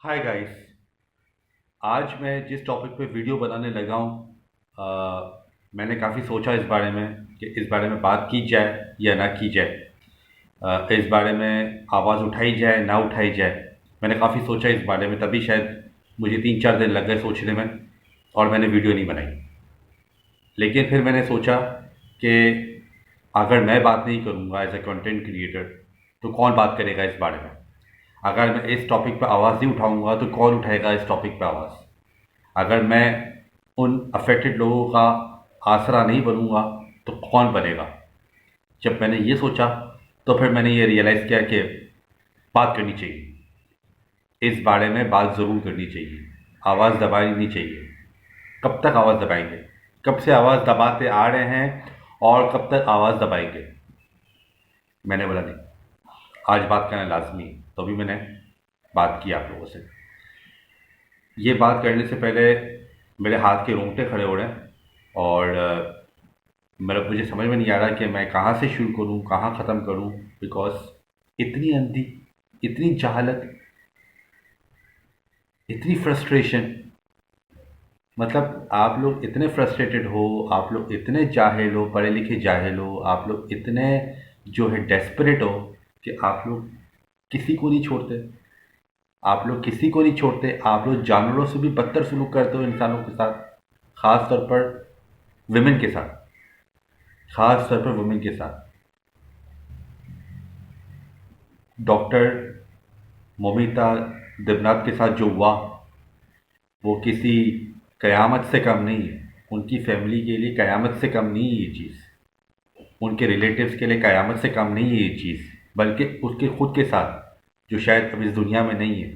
Hi guys. आज मैं जिस टॉपिक पे वीडियो बनाने लगा हूँ, मैंने काफ़ी सोचा इस बारे में कि इस बारे में बात की जाए या ना की जाए। इस बारे में आवाज़ उठाई जाए ना उठाई जाए। मैंने काफ़ी सोचा इस बारे में, तभी शायद मुझे 3-4 दिन लग गए सोचने में और मैंने वीडियो नहीं बनाई। लेकिन फिर मैंने सोचा कि अगर मैं बात नहीं करूँगा एज ए कंटेंट क्रिएटर तो कौन बात करेगा इस बारे में। अगर मैं इस टॉपिक पर आवाज़ नहीं उठाऊँगा तो कौन उठाएगा इस टॉपिक पर आवाज़। अगर मैं उन अफेक्टेड लोगों का आसरा नहीं बनूंगा तो कौन बनेगा। जब मैंने ये सोचा तो फिर मैंने ये रियलाइज़ किया कि बात करनी चाहिए, इस बारे में बात ज़रूर करनी चाहिए, आवाज़ दबानी नहीं चाहिए। कब तक आवाज़ दबाएंगे? कब से आवाज़ दबाते आ रहे हैं और कब तक आवाज़ दबाएंगे? मैंने बोला नहीं, आज बात करना लाजमी है, तो भी मैंने बात की आप लोगों से। ये बात करने से पहले मेरे हाथ के रोंगटे खड़े हो रहे हैं और मतलब मुझे समझ में नहीं आ रहा कि मैं कहाँ से शुरू करूँ, कहाँ ख़त्म करूँ। बिकॉज़ इतनी अंधी, इतनी जहालत, इतनी फ्रस्ट्रेशन। मतलब आप लोग इतने फ्रस्ट्रेटेड हो, आप लोग इतने जाहिल हो, पढ़े लिखे जाहिल हो, आप लोग इतने जो है डेस्परेट हो कि आप लोग किसी को नहीं छोड़ते। आप लोग किसी को नहीं छोड़ते, आप लोग जानवरों से भी बदतर सलूक करते हो इंसानों के साथ, ख़ास तौर पर वुमेन के साथ, ख़ास तौर पर वुमेन के साथ। डॉक्टर मोमिता देवनाथ के साथ जो हुआ वो किसी कयामत से कम नहीं है। उनकी फैमिली के लिए कयामत से कम नहीं है ये चीज़। उनके रिलेटिव्स के लिए कयामत से कम नहीं है ये चीज़, बल्कि उसके खुद के साथ, जो शायद अब इस दुनिया में नहीं है,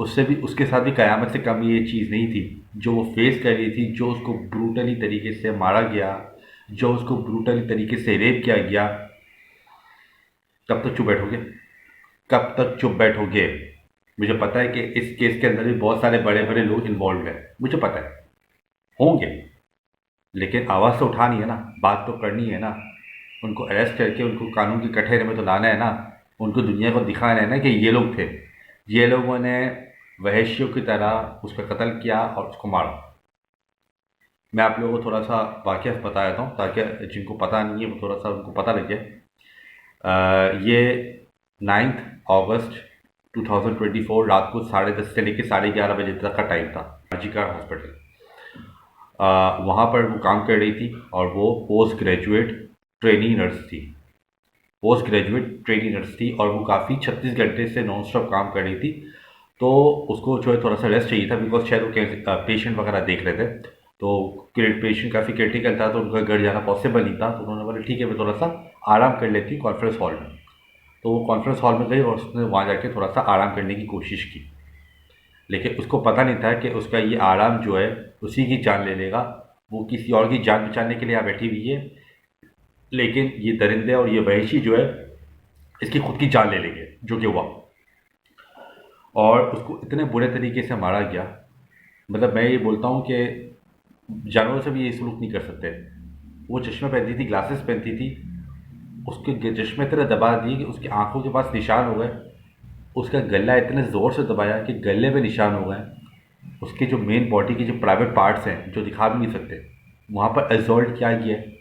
उससे भी, उसके साथ भी कयामत से कम ये चीज़ नहीं थी जो वो फेस कर रही थी। जो उसको ब्रूटली तरीके से मारा गया, जो उसको ब्रूटली तरीके से रेप किया गया। कब तक चुप बैठोगे? कब तक चुप बैठोगे? मुझे पता है कि इस केस के अंदर भी बहुत सारे बड़े बड़े लोग इन्वॉल्व हैं, मुझे पता है होंगे, लेकिन आवाज़ तो उठानी है ना, बात तो करनी है ना। उनको अरेस्ट करके उनको कानून के कटघरे में तो लाना है ना। उनको दुनिया को दिखाना है ना कि ये लोग थे, ये लोगों ने वहशियों की तरह उस पर कत्ल किया और उसको मारा। मैं आप लोगों को थोड़ा सा वाक़या बता देता हूँ ताकि जिनको पता नहीं है वो थोड़ा सा उनको पता लगे। ये 9 अगस्त 2024 रात को 10:30 से लेकर 11:30 बजे तक का टाइम था। का हॉस्पिटल, वहाँ पर वो काम कर रही थी और वो पोस्ट ग्रेजुएट ट्रेनी नर्स थी। पोस्ट ग्रेजुएट ट्रेनी नर्स थी और वो काफ़ी 36 घंटे से नॉन स्टॉप काम कर रही थी। तो उसको जो है थोड़ा सा रेस्ट चाहिए था, बिकॉज शायद वो पेशेंट वगैरह देख रहे थे। तो पेशेंट काफ़ी क्रिटिकल था तो उनका घर जाना पॉसिबल नहीं था। तो उन्होंने बोला ठीक है, मैं थोड़ा सा आराम कर लेती हूँ कॉन्फ्रेंस हॉल में। तो वो कॉन्फ्रेंस हॉल में गई और उसने वहाँ जाके थोड़ा सा आराम करने की कोशिश की। लेकिन उसको पता नहीं था कि उसका ये आराम जो है उसी की जान ले लेगा। वो किसी और की जान बचाने के लिए यहाँ बैठी हुई है, लेकिन ये दरिंदे और ये वहशी जो है इसकी खुद की जान ले लेंगे, जो कि हुआ। और उसको इतने बुरे तरीके से मारा गया। मतलब मैं ये बोलता हूँ कि जानवरों से भी ये सलूक नहीं कर सकते। वो चश्मा पहनती थी, ग्लासेस पहनती थी, उसके चश्मे इतने दबा दिए कि उसकी आंखों के पास निशान हो गए। उसका गला इतने ज़ोर से दबाया कि गले पे निशान हो गए। उसके जो मेन बॉडी के जो प्राइवेट पार्ट्स हैं जो दिखा भी नहीं सकते, वहाँ पर असॉल्ट किया गया है।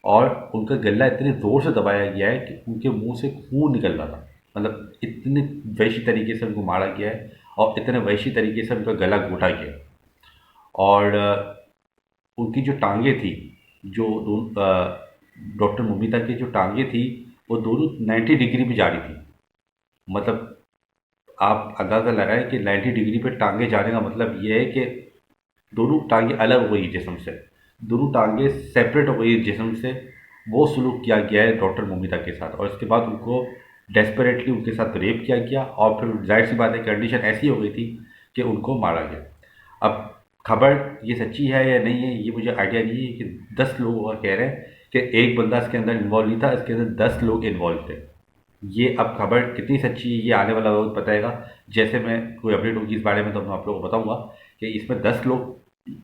और उनका गला इतने ज़ोर से दबाया गया है कि उनके मुंह से खून निकल रहा था। मतलब इतने वैशी तरीके से उनको मारा गया है और इतने वैशी तरीके से उनका गला घोटा गया है। और उनकी जो टांगें थी, जो डॉक्टर मुमिता की जो टांगें थी, वो दोनों 90 डिग्री पे जा रही थी। मतलब आप अंदाज़ा लगाएं कि 90 डिग्री पे टांगे जाने का मतलब ये है कि दोनों टांगें अलग हो गई जिस्म से, दोनों टांगें सेपरेट हो गई जिस्म से। वो सलूक किया गया है डॉक्टर मोमिता के साथ और इसके बाद उनको डेस्परेटली उनके साथ रेप किया गया और फिर जाहिर सी बात है कंडीशन ऐसी हो गई थी कि उनको मारा गया। अब खबर ये सच्ची है या नहीं है ये मुझे आइडिया नहीं है कि 10 लोग और कह रहे हैं कि एक बंदा इसके अंदर इन्वॉल्व नहीं था, इसके अंदर 10 लोग इन्वॉल्व थे। ये अब खबर कितनी सच्ची है ये आने वाला वक्त बताएगा। जैसे मैं कोई अपडेट होगी इस बारे में तो मैं आप लोगों को बताऊंगा कि इसमें 10 लोग,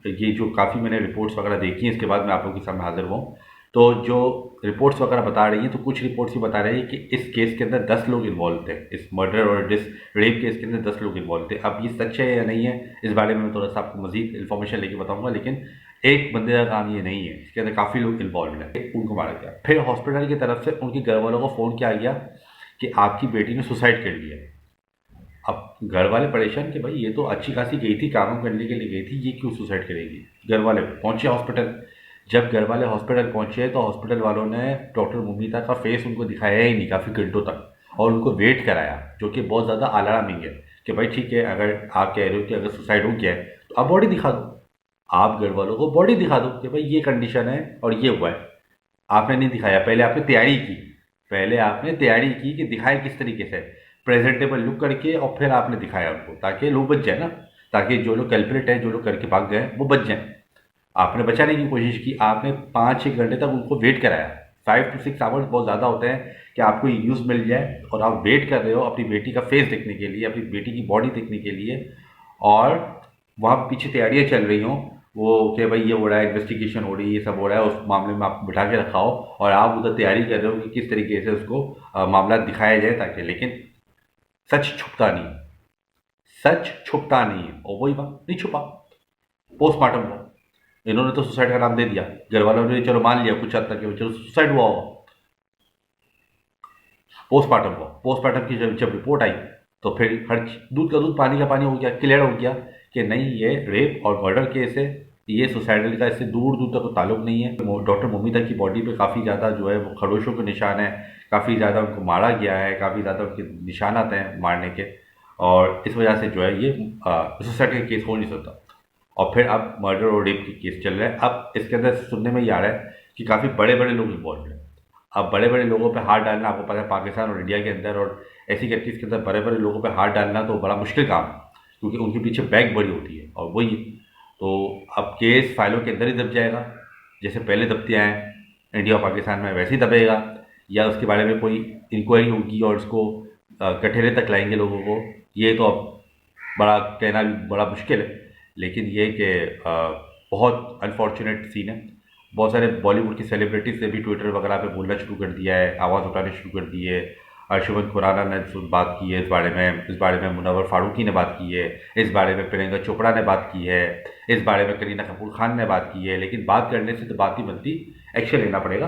ये जो काफ़ी मैंने रिपोर्ट्स वगैरह देखी हैं इसके बाद मैं आप लोगों के सामने हाजिर हुआ हूँ। तो जो रिपोर्ट्स वगैरह बता रही हैं, तो कुछ रिपोर्ट्स ही बता रही है कि इस केस के अंदर 10 लोग इन्वॉल्व थे, इस मर्डर और इस रेप केस के अंदर 10 लोग इन्वॉल्व थे। अब ये सच है या नहीं है, इस बारे में मैं थोड़ा सा आपको मजीद इन्फॉर्मेशन लेके बताऊंगा, लेकिन एक बंदे का काम ये नहीं है, इसके अंदर काफ़ी लोग इन्वॉल्व हैं। उनको मारा गया। फिर हॉस्पिटल की तरफ से उनके घर वालों को फ़ोन किया गया कि आपकी बेटी ने सुसाइड कर लिया। अब घर वाले परेशान कि भाई ये तो अच्छी खासी गई थी, काम करने के लिए गई थी, ये क्यों सुसाइड करेगी। घर वाले पहुंचे हॉस्पिटल। जब घर वाले हॉस्पिटल पहुंचे तो हॉस्पिटल वालों ने डॉक्टर मुमीता का फेस उनको दिखाया ही नहीं काफ़ी घंटों तक, और उनको वेट कराया, जो कि बहुत ज़्यादा अलार्मिंग है कि भाई ठीक है, अगर आप कह रहे हो कि अगर सुसाइड हो गया है तो आप बॉडी दिखा दो, आप घर वालों को बॉडी दिखा दो कि भाई ये कंडीशन है और ये हुआ है। आपने नहीं दिखाया, पहले आपने तैयारी की, पहले आपने तैयारी की कि दिखाए किस तरीके से, प्रेजेंटेबल लुक करके, और फिर आपने दिखाया उनको, ताकि लोग बच जाए ना, ताकि जो लोग कल्प्रिट हैं, जो लोग करके भाग गए वो बच जाएं। आपने बचाने की कोशिश की, आपने 5-6 घंटे तक उनको वेट कराया। 5 to 6 आवर्स बहुत ज़्यादा होते हैं कि आपको ये न्यूज़ मिल जाए और आप वेट कर रहे हो अपनी बेटी का फेस देखने के लिए, अपनी बेटी की बॉडी देखने के लिए, और वहाँ पीछे तैयारियाँ चल रही हों, वो कि भाई ये हो रहा है, इन्वेस्टिगेशन हो रही है, ये सब हो रहा है, उस मामले में आपको बिठा के रखा हो और आप उधर तैयारी कर रहे हो कि किस तरीके से उसको मामला दिखाया जाए, ताकि, लेकिन सच छुपता नहीं, सच छुपता नहीं है, और वही बात नहीं छुपा। पोस्टमार्टम हुआ, इन्होंने तो सुसाइड का नाम दे दिया, घर वालों ने चलो मान लिया कुछ हद तक कि चलो सुसाइड हुआ होगा। पोस्टमार्टम हुआ, पोस्टमार्टम की जब रिपोर्ट आई तो फिर हर दूध का दूध पानी का पानी हो गया, क्लियर हो गया कि नहीं, ये रेप और मर्डर केस है, ये सुसाइडल का इससे दूर दूर तक ताल्लुक नहीं है। डॉक्टर मोमिता की बॉडी पे काफ़ी ज़्यादा जो है वो खरोशों के निशान है, काफ़ी ज़्यादा उनको मारा गया है, काफ़ी ज़्यादा उनके निशानात हैं मारने के, और इस वजह से जो है ये सुसाइड का केस हो नहीं सकता। और फिर अब मर्डर और रेप के केस चल रहे हैं। अब इसके अंदर सुनने में ये आ रहा है कि काफ़ी बड़े बड़े लोग इन्वॉल्व हैं। अब बड़े बड़े लोगों पे हाथ डालना, आपको पता है पाकिस्तान और इंडिया के अंदर और ऐसी कंट्रीज के अंदर बड़े बड़े लोगों पे हाथ डालना तो बड़ा मुश्किल काम है, क्योंकि उनके पीछे बैक बड़ी होती है, और वही तो अब केस फाइलों के अंदर ही दब जाएगा, जैसे पहले दबते आए इंडिया और पाकिस्तान में, वैसे ही दबेगा, या उसके बारे में कोई इंक्वायरी होगी और उसको कटहरे तक लाएंगे लोगों को, ये तो अब बड़ा कहना भी बड़ा मुश्किल है। लेकिन ये कि बहुत अनफॉर्चुनेट सीन है। बहुत सारे बॉलीवुड की सेलिब्रिटीज ने भी ट्विटर वगैरह पे बोलना शुरू कर दिया है, आवाज़ उठाने शुरू कर दी है। अर्शुमन खुराना ने बात की है इस बारे में मुनव्वर फारूकी ने बात की है, इस बारे में प्रियंका चोपड़ा ने बात की है, इस बारे में करीना कपूर खान ने बात की है। लेकिन बात करने से तो बात ही बनती, एक्शन लेना पड़ेगा,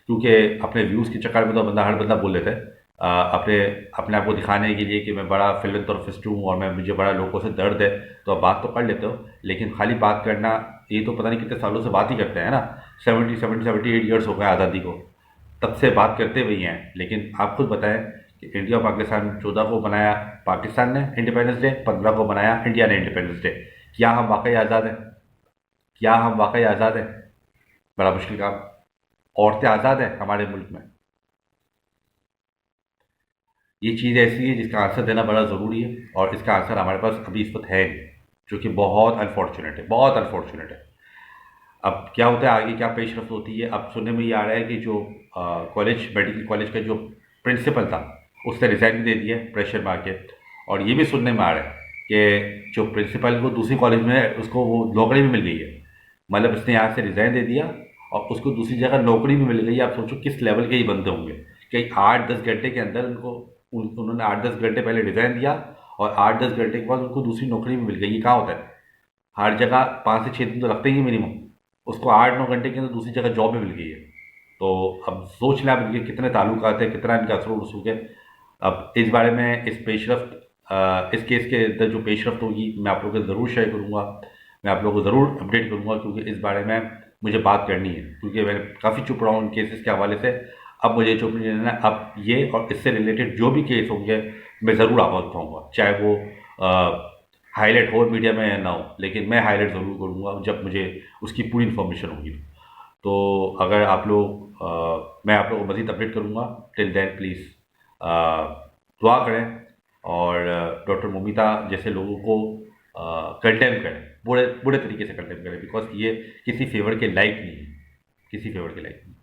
क्योंकि अपने व्यूज़ के चक्कर में तो हर बंदा बोल लेता है, अपने अपने आप को दिखाने के लिए कि मैं बड़ा फिलंथ्रोपिस्ट हूँ और मैं मुझे बड़ा लोगों से दर्द है, तो आप बात तो कर लेते हो, लेकिन खाली बात करना, ये तो पता नहीं कितने सालों से बात ही करते हैं ना, 78 ईयर्स हो गए आज़ादी को, तब से बात करते हुए हैं। लेकिन आप खुद बताएं कि इंडिया पाकिस्तान 14 को बनाया पाकिस्तान ने इंडिपेंडेंस डे, 15 को बनाया इंडिया ने इंडिपेंडेंस डे। क्या हम वाकई आज़ाद हैं? क्या हम वाकई आज़ाद हैं? बड़ा मुश्किल काम। औरतें आज़ाद हैं हमारे मुल्क में? ये चीज़ ऐसी है जिसका आंसर देना बड़ा ज़रूरी है, और इसका आंसर हमारे पास अभी इस वक्त है नहीं, जो कि बहुत अनफॉर्चुनेट है, बहुत अनफॉर्चुनेट है। अब क्या होता है, आगे क्या पेशरफ्त होती है। अब सुनने में ये आ रहा है कि जो कॉलेज, मेडिकल कॉलेज का जो प्रिंसिपल था उसने रिज़ाइन भी दे दिया प्रेशर में आके, और ये भी सुनने में आ रहा है कि जो प्रिंसिपल को दूसरी कॉलेज में उसको वो नौकरी भी मिल गई है, मतलब उसने यहाँ से रिज़ाइन दे दिया और उसको दूसरी जगह नौकरी भी मिल गई है। आप सोचो किस लेवल के ही बंदे होंगे कि 8-10 घंटे के अंदर उन्होंने 8-10 घंटे पहले रिज़ाइन दिया और 8-10 घंटे के बाद उनको दूसरी नौकरी भी मिल गई। ये कहाँ होता है? हर जगह 5 से 6 दिन तो लगते ही मिनिमम, उसको 8-9 घंटे के अंदर दूसरी जगह जॉब भी मिल गई है। तो अब सोच लें आप इनके कितने ताल्लुकात हैं, कितना इनका असर रसूख है। अब इस बारे में इस केस के अंदर जो पेशरफ्त होगी मैं आप लोगों को ज़रूर शेयर करूँगा, मैं आप लोगों को ज़रूर अपडेट करूँगा, क्योंकि इस बारे में मुझे बात करनी है, क्योंकि मैंने काफ़ी चुप रहा हूँ इन केसेस के हवाले से। अब मुझे चुप नहीं रहना है। अब ये और इससे रिलेटेड जो भी केस होंगे मैं ज़रूर आवाज़ उठाऊँगा, चाहे वो हाईलाइट हो मीडिया में या ना हो, लेकिन मैं हाईलाइट ज़रूर करूँगा जब मुझे उसकी पूरी इन्फॉर्मेशन होगी। तो अगर आप लोग मैं आप लोगों को मज़ीद अपडेट करूँगा। टिल देन प्लीज़ दुआ करें और डॉक्टर मोमिता जैसे लोगों को कंडेम करें, बुरे बुरे तरीके से कंडेम करें, बिकॉज ये किसी फेवर के लायक नहीं है, किसी फेवर के लायक नहीं।